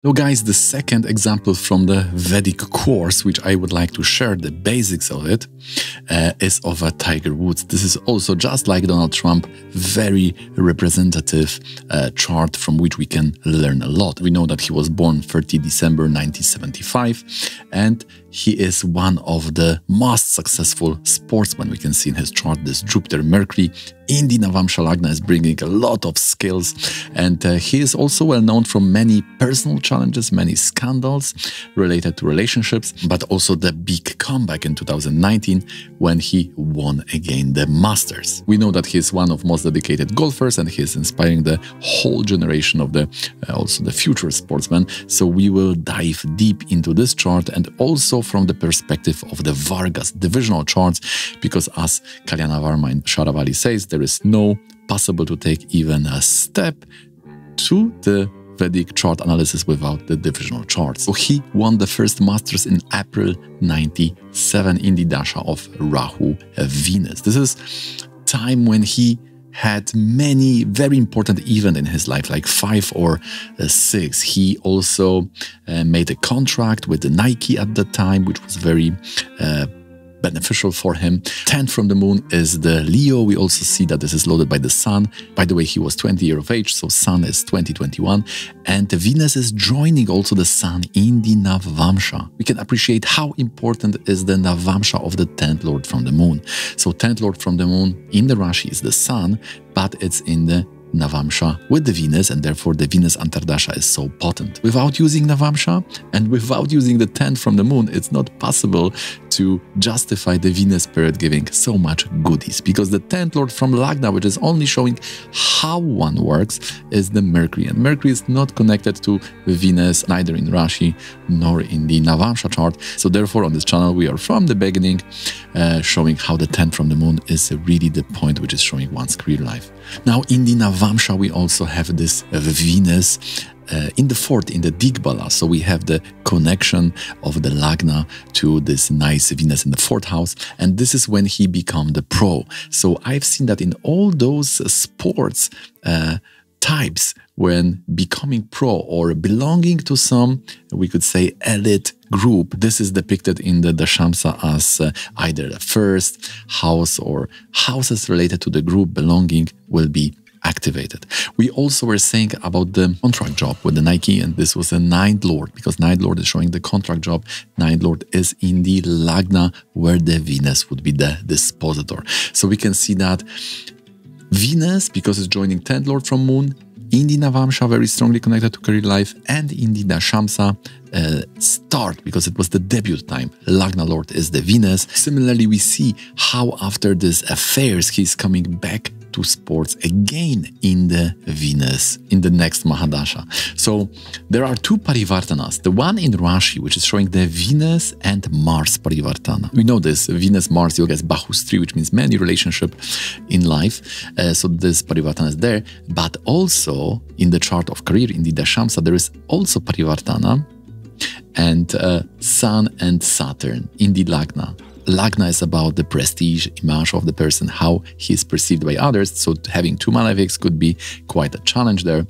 Now guys, the second example from the Vedic course, which I would like to share the basics of it, is of a Tiger Woods. This is also, just like Donald Trump, very representative chart from which we can learn a lot. We know that he was born 30 December 1975, and he is one of the most successful sportsmen. We can see in his chart this Jupiter, Mercury in the Navamsha Lagna is bringing a lot of skills, and he is also well known from many personal challenges, many scandals related to relationships, but also the big comeback in 2019 when he won again the Masters. We know that he is one of most dedicated golfers, and he is inspiring the whole generation of the also the future sportsmen. So we will dive deep into this chart, and also from the perspective of the Vargas divisional charts, because as Kalyana Varma in Sharavali says, there is no possible to take even a step to the Vedic chart analysis without the divisional charts. So he won the first Masters in April 97 in the Dasha of Rahu Venus. This is time when he had many very important events in his life, like 5 or 6. He also made a contract with the Nike at the time, which was very beneficial for him. 10 from the moon is the Leo. We also see that this is loaded by the sun. By the way, he was 20 years of age, so sun is 2021. And the Venus is joining also the sun in the Navamsha. We can appreciate how important is the Navamsha of the 10th Lord from the moon. So 10th Lord from the moon in the Rashi is the sun, but it's in the Navamsha with the Venus, and therefore the Venus Antardasha is so potent. Without using Navamsha and without using the 10th from the moon, it's not possible to justify the Venus period giving so much goodies, because the 10th Lord from Lagna, which is only showing how one works, is the Mercury, and Mercury is not connected to Venus neither in Rashi nor in the Navamsha chart. So therefore on this channel we are from the beginning showing how the 10th from the moon is really the point which is showing one's career life. Now in the Navamsha we also have this Venus in the 4th, in the Digbala. So we have the connection of the Lagna to this nice Venus in the 4th house, and this is when he become the pro. So I've seen that in all those sports types, when becoming pro or belonging to some, we could say, elite group, this is depicted in the Dashamsa as either the 1st house or houses related to the group belonging will be activated. We also were saying about the contract job with the Nike, and this was a 9th Lord, because 9th Lord is showing the contract job. 9th Lord is in the Lagna, where the Venus would be the dispositor. So we can see that Venus, because it's joining 10th Lord from Moon, in the Navamsha, very strongly connected to career life, and in the Dashamsa start, because it was the debut time. Lagna Lord is the Venus. Similarly, we see how after these affairs, he's coming back to sports again in the Venus, in the next Mahadasha. So there are 2 Parivartanas. The one in Rashi, which is showing the Venus and Mars Parivartana. We know this, Venus-Mars yoga is Bahustri, which means many relationship in life. So this Parivartana is there. But also in the chart of career, in the Dashamsa, there is also Parivartana and Sun and Saturn in the Lagna. Lagna is about the prestige, image of the person, how he is perceived by others. So having 2 malefics could be quite a challenge there.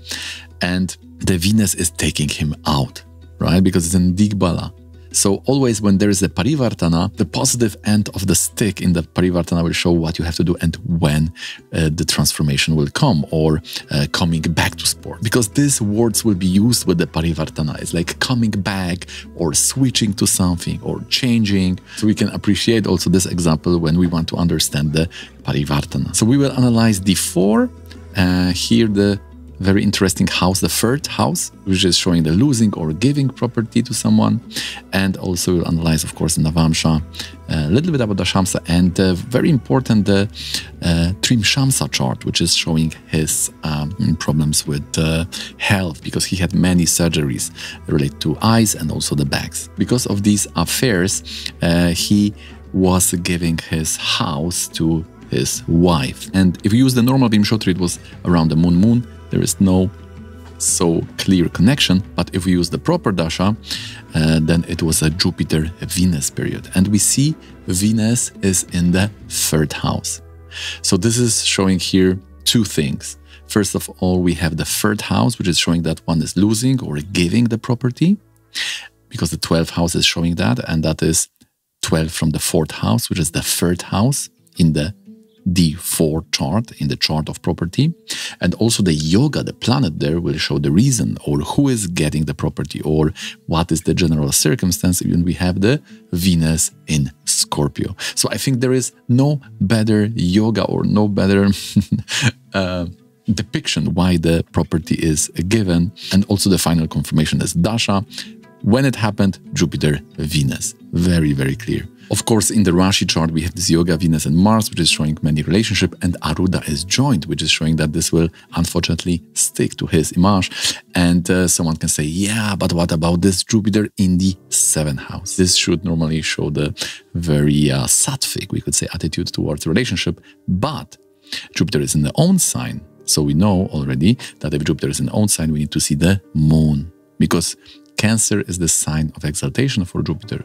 And the Venus is taking him out, right? Because it's in Digbala. So always when there is a Parivartana, the positive end of the stick in the Parivartana will show what you have to do and when the transformation will come, or coming back to sport. Because these words will be used with the Parivartana. It's like coming back or switching to something or changing. So we can appreciate also this example when we want to understand the Parivartana. So we will analyze the 4. Here the very interesting house, the 3rd house, which is showing the losing or giving property to someone. And also we'll analyze, of course, the Navamsha, a little bit about the Shamsa, and very important, the Trimshamsa chart, which is showing his problems with health, because he had many surgeries related to eyes and also the backs. Because of these affairs, he was giving his house to his wife. And if you use the normal Vimshotri, it was around the moon. There is no so clear connection, but if we use the proper dasha, then it was a Jupiter-Venus period. And we see Venus is in the 3rd house. So this is showing here 2 things. First of all, we have the third house, which is showing that one is losing or giving the property, because the 12th house is showing that, and that is 12 from the fourth house, which is the third house in the D4 chart, in the chart of property. And also the yoga, the planet there, will show the reason, or who is getting the property, or what is the general circumstance when we have the Venus in Scorpio. So I think there is no better yoga or no better depiction why the property is given. And also the final confirmation is Dasha. When it happened, Jupiter, Venus. Very, very clear. Of course, in the Rashi chart, we have this Yoga, Venus and Mars, which is showing many relationship, and Aruda is joined, which is showing that this will unfortunately stick to his image. And someone can say, yeah, but what about this Jupiter in the 7th house? This should normally show the very sattvic, we could say, attitude towards relationship, but Jupiter is in the own sign. So we know already that if Jupiter is in the own sign, we need to see the moon, because Cancer is the sign of exaltation for Jupiter,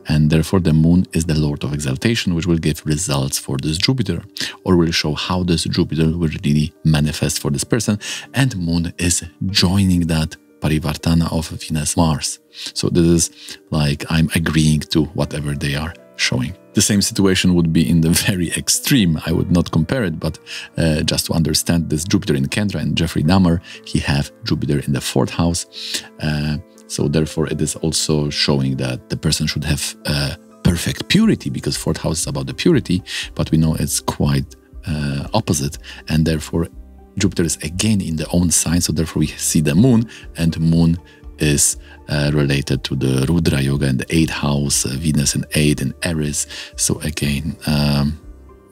and therefore the moon is the lord of exaltation, which will give results for this Jupiter, or will show how this Jupiter will really manifest for this person, and moon is joining that parivartana of Venus-Mars. So this is like I'm agreeing to whatever they are showing. The same situation would be in the very extreme. I would not compare it, but just to understand this Jupiter in Kendra and Jeffrey Dahmer, he have Jupiter in the 4th house. So therefore it is also showing that the person should have perfect purity, because 4th house is about the purity, but we know it's quite opposite, and therefore Jupiter is again in the own sign, so therefore we see the moon, and moon is related to the Rudra Yoga in the 8th house, Venus in 8 in Aries. So again,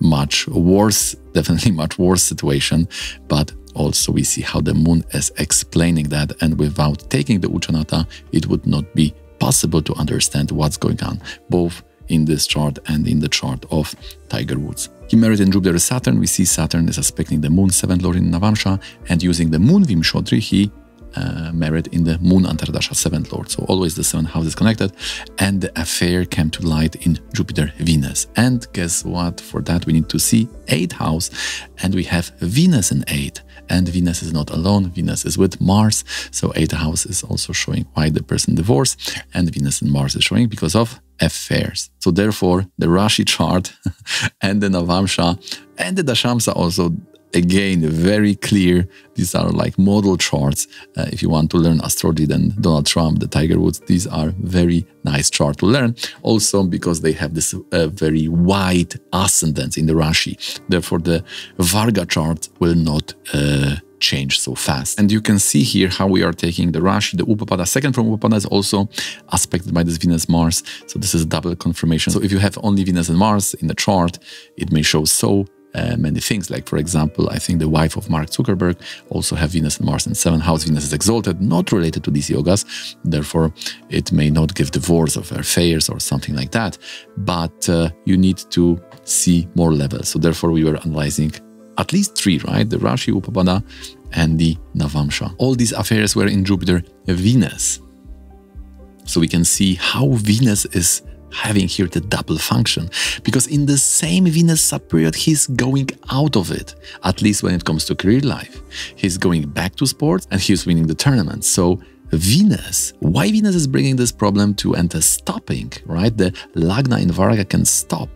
much worse, definitely much worse situation, but also we see how the moon is explaining that, and without taking the Uchanata, it would not be possible to understand what's going on, both in this chart and in the chart of Tiger Woods. He married in Jupiter Saturn. We see Saturn is aspecting the moon 7th lord in Navamsha, and using the moon Vimshotri, he married in the moon Antardasha 7th lord. So always the 7th house is connected, and the affair came to light in Jupiter Venus. And guess what? For that we need to see 8th house, and we have Venus in 8, and Venus is not alone. Venus is with Mars, so 8th house is also showing why the person divorced, and Venus and Mars is showing because of affairs. So therefore the Rashi chart and the Navamsha and the Dashamsa also, again, very clear. These are like model charts. If you want to learn astrology, then Donald Trump, the Tiger Woods, these are very nice charts to learn. Also because they have this very wide ascendance in the Rashi. Therefore, the Varga chart will not change so fast. And you can see here how we are taking the Rashi, the Upapada. Second from Upapada is also aspected by this Venus-Mars. So this is double confirmation. So if you have only Venus and Mars in the chart, it may show so many things. Like, for example, I think the wife of Mark Zuckerberg also have Venus and Mars in 7th house. Venus is exalted, not related to these yogas. Therefore, it may not give divorce of affairs or something like that. But you need to see more levels. So therefore, we were analyzing at least 3, right? The Rashi, Upapada, and the Navamsha. All these affairs were in Jupiter, Venus. So we can see how Venus is having here the double function, because in the same Venus sub-period he's going out of it, at least when it comes to career life. He's going back to sports and he's winning the tournament. So Venus, why Venus is bringing this problem to and stopping, right? The Lagna in Varga can stop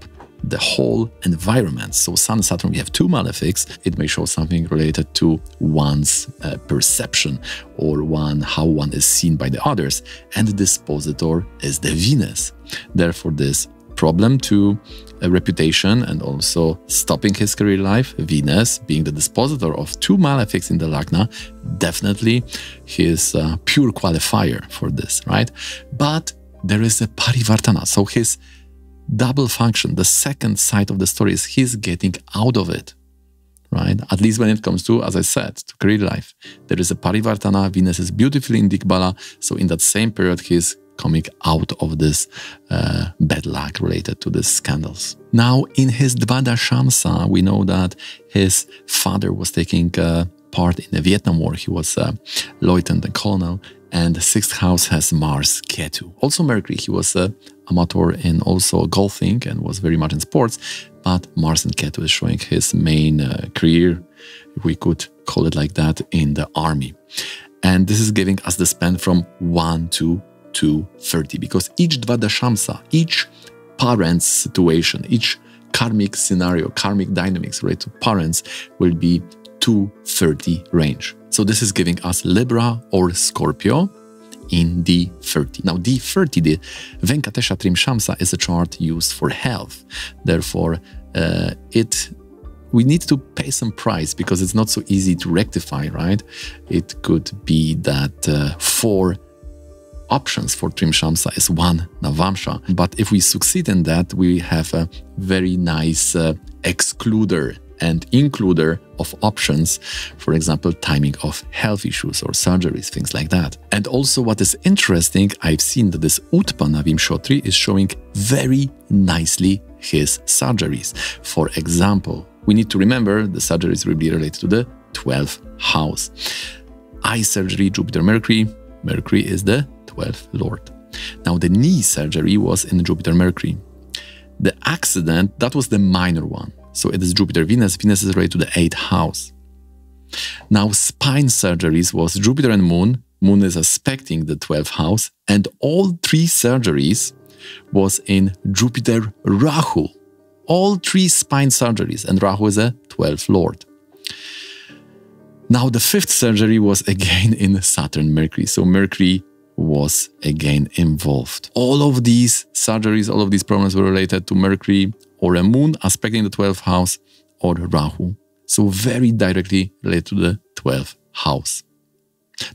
the whole environment. So Sun, Saturn, we have 2 malefics. It may show something related to one's perception, or how one is seen by the others. And the dispositor is the Venus. Therefore, this problem to a reputation and also stopping his career life, Venus being the dispositor of 2 malefics in the Lagna, definitely he is a pure qualifier for this, right? But there is a parivartana, so his double function, the second side of the story, is he's getting out of it, right? At least when it comes to, as I said, to career life. There is a parivartana, Venus is beautifully in Digbala, so in that same period he's coming out of this bad luck related to these scandals. Now, in his Dvada Shamsa, we know that his father was taking part in the Vietnam War. He was a lieutenant and colonel, and the 6th house has Mars, Ketu. Also Mercury, he was an amateur in also golfing and was very much in sports, but Mars and Ketu is showing his main career if we could call it like that, in the army. And this is giving us the span from 1 to 230, because each Dvadashamsa, each parent's situation, each karmic scenario, karmic dynamics related to parents will be 230 range. So this is giving us Libra or Scorpio in D30. Now D30, the Venkatesha Trimshamsa, is a chart used for health. Therefore, we need to pay some price because it's not so easy to rectify, right? It could be that 4 options for Trimshamsa is 1 Navamsha. But if we succeed in that, we have a very nice excluder and includer of options, for example, timing of health issues or surgeries, things like that. And also what is interesting, I've seen that this Utpana Vimshotri is showing very nicely his surgeries. For example, we need to remember the surgeries will be related to the 12th house. Eye surgery, Jupiter, Mercury. Mercury is the 12th lord. Now the knee surgery was in Jupiter, Mercury. The accident, that was the minor one. So it is Jupiter, Venus. Venus is related to the 8th house. Now spine surgeries was Jupiter and Moon. Moon is aspecting the 12th house. And all 3 surgeries was in Jupiter, Rahu. All 3 spine surgeries. And Rahu is a 12th lord. Now the 5th surgery was again in Saturn, Mercury. So Mercury was again involved. All of these surgeries, all of these problems were related to Mercury or a Moon aspecting the 12th house or Rahu. So very directly related to the 12th house.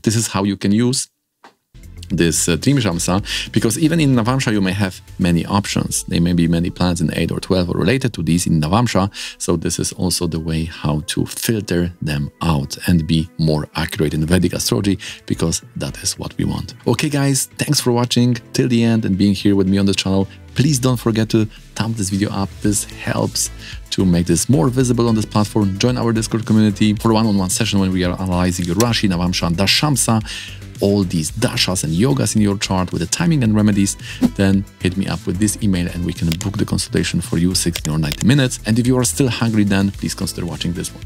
This is how you can use this Trimshamsa, because even in Navamsha you may have many options. There may be many planets in 8 or 12 or related to these in Navamsha, so this is also the way how to filter them out and be more accurate in Vedic astrology, because that is what we want. Okay guys, thanks for watching till the end and being here with me on this channel. Please don't forget to thumb this video up. This helps to make this more visible on this platform. Join our Discord community for one-on-one session when we are analyzing your Rashi, Navamsha and Dashamsa, all these dashas and yogas in your chart with the timing and remedies. Then hit me up with this email and we can book the consultation for you, 60 or 90 minutes. And if you are still hungry, then please consider watching this one.